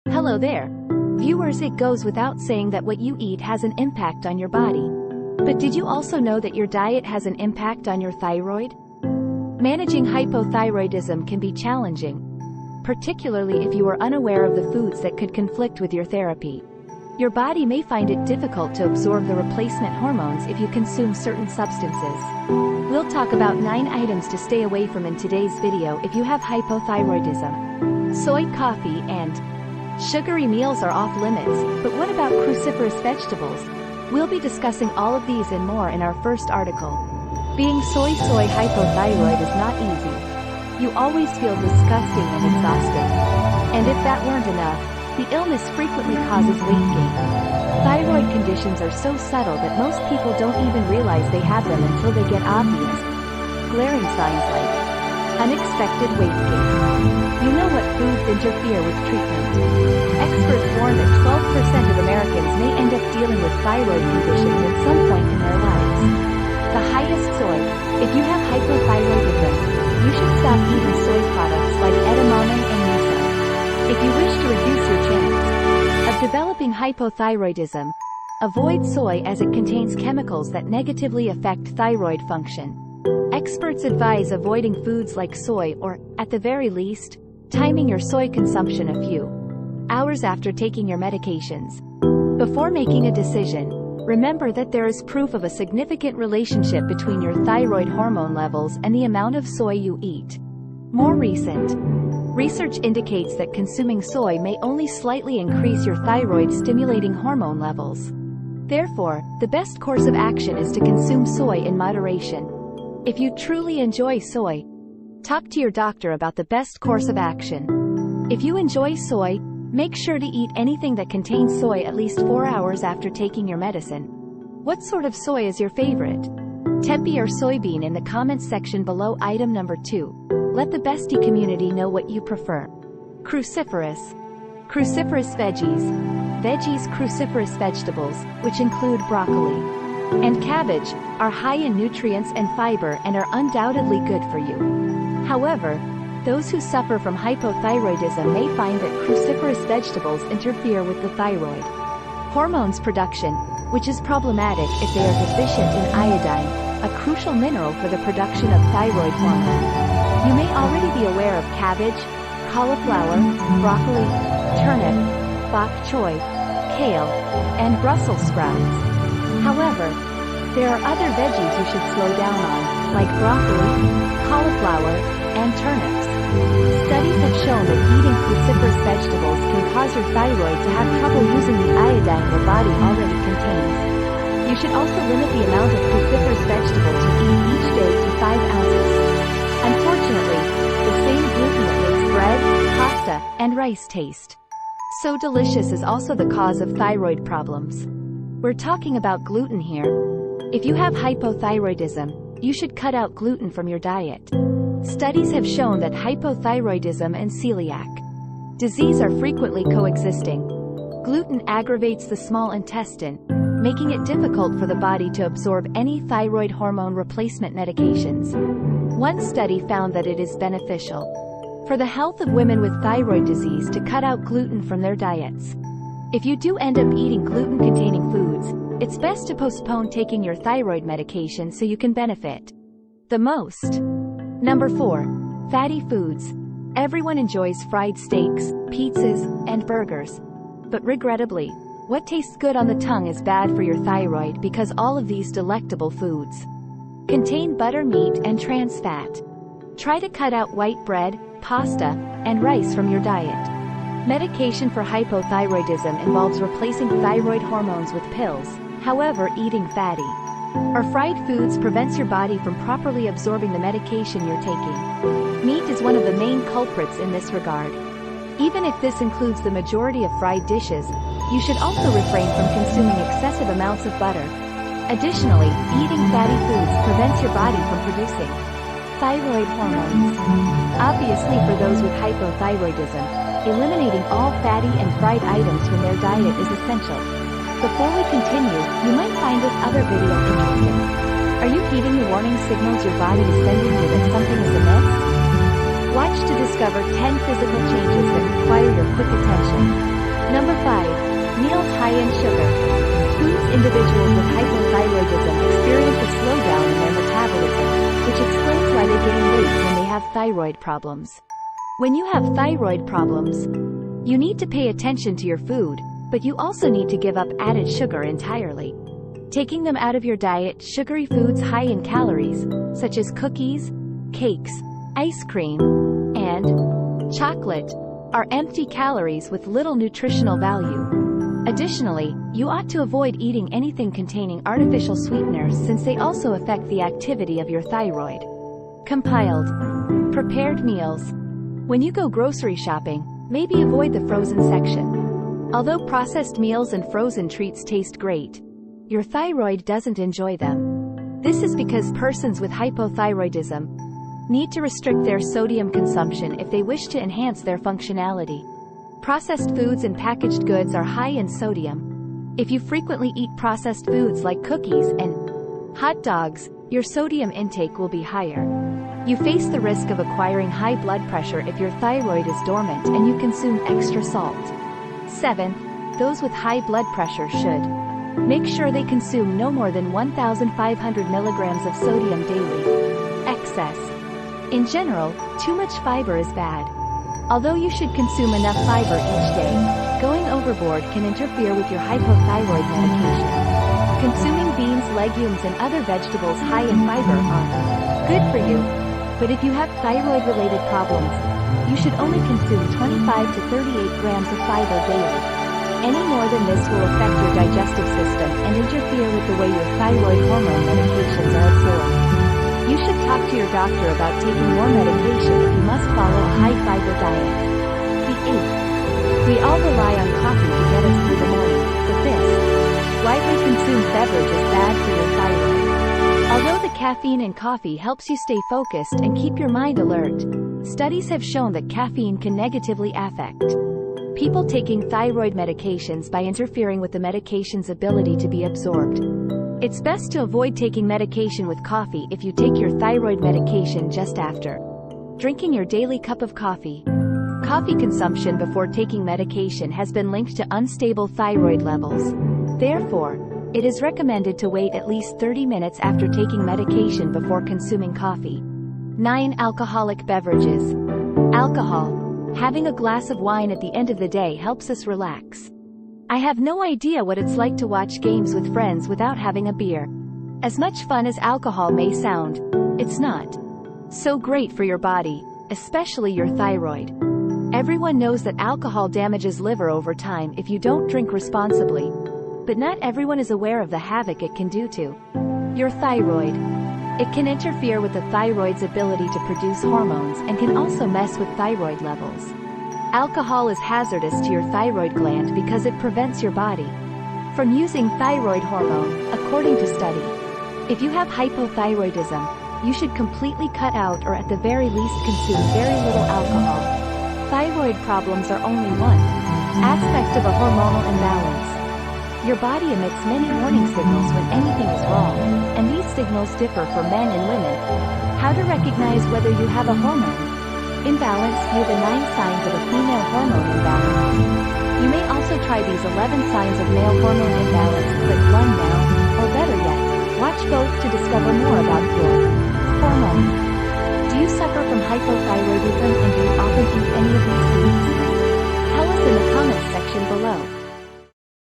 Hello there. Viewers, it goes without saying that what you eat has an impact on your body. But did you also know that your diet has an impact on your thyroid? Managing hypothyroidism can be challenging, particularly if you are unaware of the foods that could conflict with your therapy. Your body may find it difficult to absorb the replacement hormones if you consume certain substances. We'll talk about 9 items to stay away from in today's video if you have hypothyroidism. Soy, coffee, and sugary meals are off limits, but what about cruciferous vegetables? We'll be discussing all of these and more in our first article. Being soy hypothyroid is not easy. You always feel disgusting and exhausted. And if that weren't enough, the illness frequently causes weight gain. Thyroid conditions are so subtle that most people don't even realize they have them until they get obvious, glaring signs like unexpected weight gain. You know what foods interfere with treatment? Experts warn that 12% of Americans may end up dealing with thyroid conditions at some point in their lives. The highest soy. If you have hypothyroidism, you should stop eating soy products like edamame and miso. If you wish to reduce your chance of developing hypothyroidism, avoid soy as it contains chemicals that negatively affect thyroid function. Experts advise avoiding foods like soy or, at the very least, timing your soy consumption a few hours after taking your medications. Before making a decision, remember that there is proof of a significant relationship between your thyroid hormone levels and the amount of soy you eat. More recent research indicates that consuming soy may only slightly increase your thyroid-stimulating hormone levels. Therefore, the best course of action is to consume soy in moderation. If you truly enjoy soy, talk to your doctor about the best course of action. If you enjoy soy, make sure to eat anything that contains soy at least 4 hours after taking your medicine. What sort of soy is your favorite? Tempeh or soybean in the comments section below. Item number 2. Let the Bestie community know what you prefer. Cruciferous veggies. Cruciferous vegetables, which include broccoli and cabbage, are high in nutrients and fiber and are undoubtedly good for you. However, those who suffer from hypothyroidism may find that cruciferous vegetables interfere with the thyroid hormones production, which is problematic if they are deficient in iodine, a crucial mineral for the production of thyroid hormone. You may already be aware of cabbage, cauliflower, broccoli, turnip, bok choy, kale, and Brussels sprouts. However, there are other veggies you should slow down on, like broccoli, cauliflower, and turnips. Studies have shown that eating cruciferous vegetables can cause your thyroid to have trouble using the iodine your body already contains. You should also limit the amount of cruciferous vegetables you eat each day to 5 ounces. Unfortunately, the same gluten that makes bread, pasta, and rice taste so delicious is also the cause of thyroid problems. We're talking about gluten here. If you have hypothyroidism, you should cut out gluten from your diet. Studies have shown that hypothyroidism and celiac disease are frequently coexisting. Gluten aggravates the small intestine, making it difficult for the body to absorb any thyroid hormone replacement medications. One study found that it is beneficial for the health of women with thyroid disease to cut out gluten from their diets. If you do end up eating gluten-containing foods, it's best to postpone taking your thyroid medication so you can benefit the most. Number 4. Fatty foods. Everyone enjoys fried steaks, pizzas, and burgers. But regrettably, what tastes good on the tongue is bad for your thyroid because all of these delectable foods contain butter, meat, and trans fat. Try to cut out white bread, pasta, and rice from your diet. Medication for hypothyroidism involves replacing thyroid hormones with pills. However, eating fatty or fried foods prevents your body from properly absorbing the medication you're taking. Meat is one of the main culprits in this regard. Even if this includes the majority of fried dishes, you should also refrain from consuming excessive amounts of butter. Additionally, eating fatty foods prevents your body from producing thyroid hormones. Obviously, for those with hypothyroidism, eliminating all fatty and fried items from their diet is essential. Before we continue, you might find this other video interesting. Are you heeding the warning signals your body is sending you that something is amiss? Watch to discover 10 physical changes that require your quick attention. Meals high in sugar. Foods individuals with hypothyroidism experience a slowdown in their metabolism, which explains why they gain weight when they have thyroid problems. When you have thyroid problems, you need to pay attention to your food, but you also need to give up added sugar entirely. Taking them out of your diet, sugary foods high in calories, such as cookies, cakes, ice cream, and chocolate, are empty calories with little nutritional value. Additionally, you ought to avoid eating anything containing artificial sweeteners since they also affect the activity of your thyroid. Compiled. Prepared meals. When you go grocery shopping, maybe avoid the frozen section. Although processed meals and frozen treats taste great, your thyroid doesn't enjoy them. This is because persons with hypothyroidism need to restrict their sodium consumption if they wish to enhance their functionality. Processed foods and packaged goods are high in sodium. If you frequently eat processed foods like cookies and hot dogs, your sodium intake will be higher. You face the risk of acquiring high blood pressure if your thyroid is dormant and you consume extra salt. 7. Those with high blood pressure should make sure they consume no more than 1,500 milligrams of sodium daily. Excess. In general, too much fiber is bad. Although you should consume enough fiber each day, going overboard can interfere with your hypothyroid medication. Consuming beans, legumes, and other vegetables high in fiber are good for you, but if you have thyroid-related problems, you should only consume 25 to 38 grams of fiber daily. Any more than this will affect your digestive system and interfere with the way your thyroid hormone medications are absorbed. You should talk to your doctor about taking more medication if you must follow a high-fiber diet. The 8th. We all rely on coffee to get us through the morning, but this widely consumed beverage is bad for your thyroid. Although the caffeine in coffee helps you stay focused and keep your mind alert, studies have shown that caffeine can negatively affect people taking thyroid medications by interfering with the medication's ability to be absorbed. It's best to avoid taking medication with coffee if you take your thyroid medication just after drinking your daily cup of coffee. Coffee consumption before taking medication has been linked to unstable thyroid levels. Therefore, it is recommended to wait at least 30 minutes after taking medication before consuming coffee. 9. Alcoholic beverages. Alcohol. Having a glass of wine at the end of the day helps us relax. I have no idea what it's like to watch games with friends without having a beer. As much fun as alcohol may sound, it's not so great for your body, especially your thyroid. Everyone knows that alcohol damages liver over time if you don't drink responsibly, but not everyone is aware of the havoc it can do to your thyroid. It can interfere with the thyroid's ability to produce hormones and can also mess with thyroid levels. Alcohol is hazardous to your thyroid gland because it prevents your body from using thyroid hormone, according to study. If you have hypothyroidism, you should completely cut out or at the very least consume very little alcohol. Thyroid problems are only one aspect of a hormonal imbalance. Your body emits many warning signals when anything is wrong, and these signals differ for men and women. How to recognize whether you have a hormone imbalance? View the 9 signs of a female hormone imbalance. You may also try these 11 signs of male hormone imbalance. Click 1 now, or better yet, watch both to discover more about your hormone. Do you suffer from hypothyroidism and do you often eat any of these foods? Tell us in the comments section below.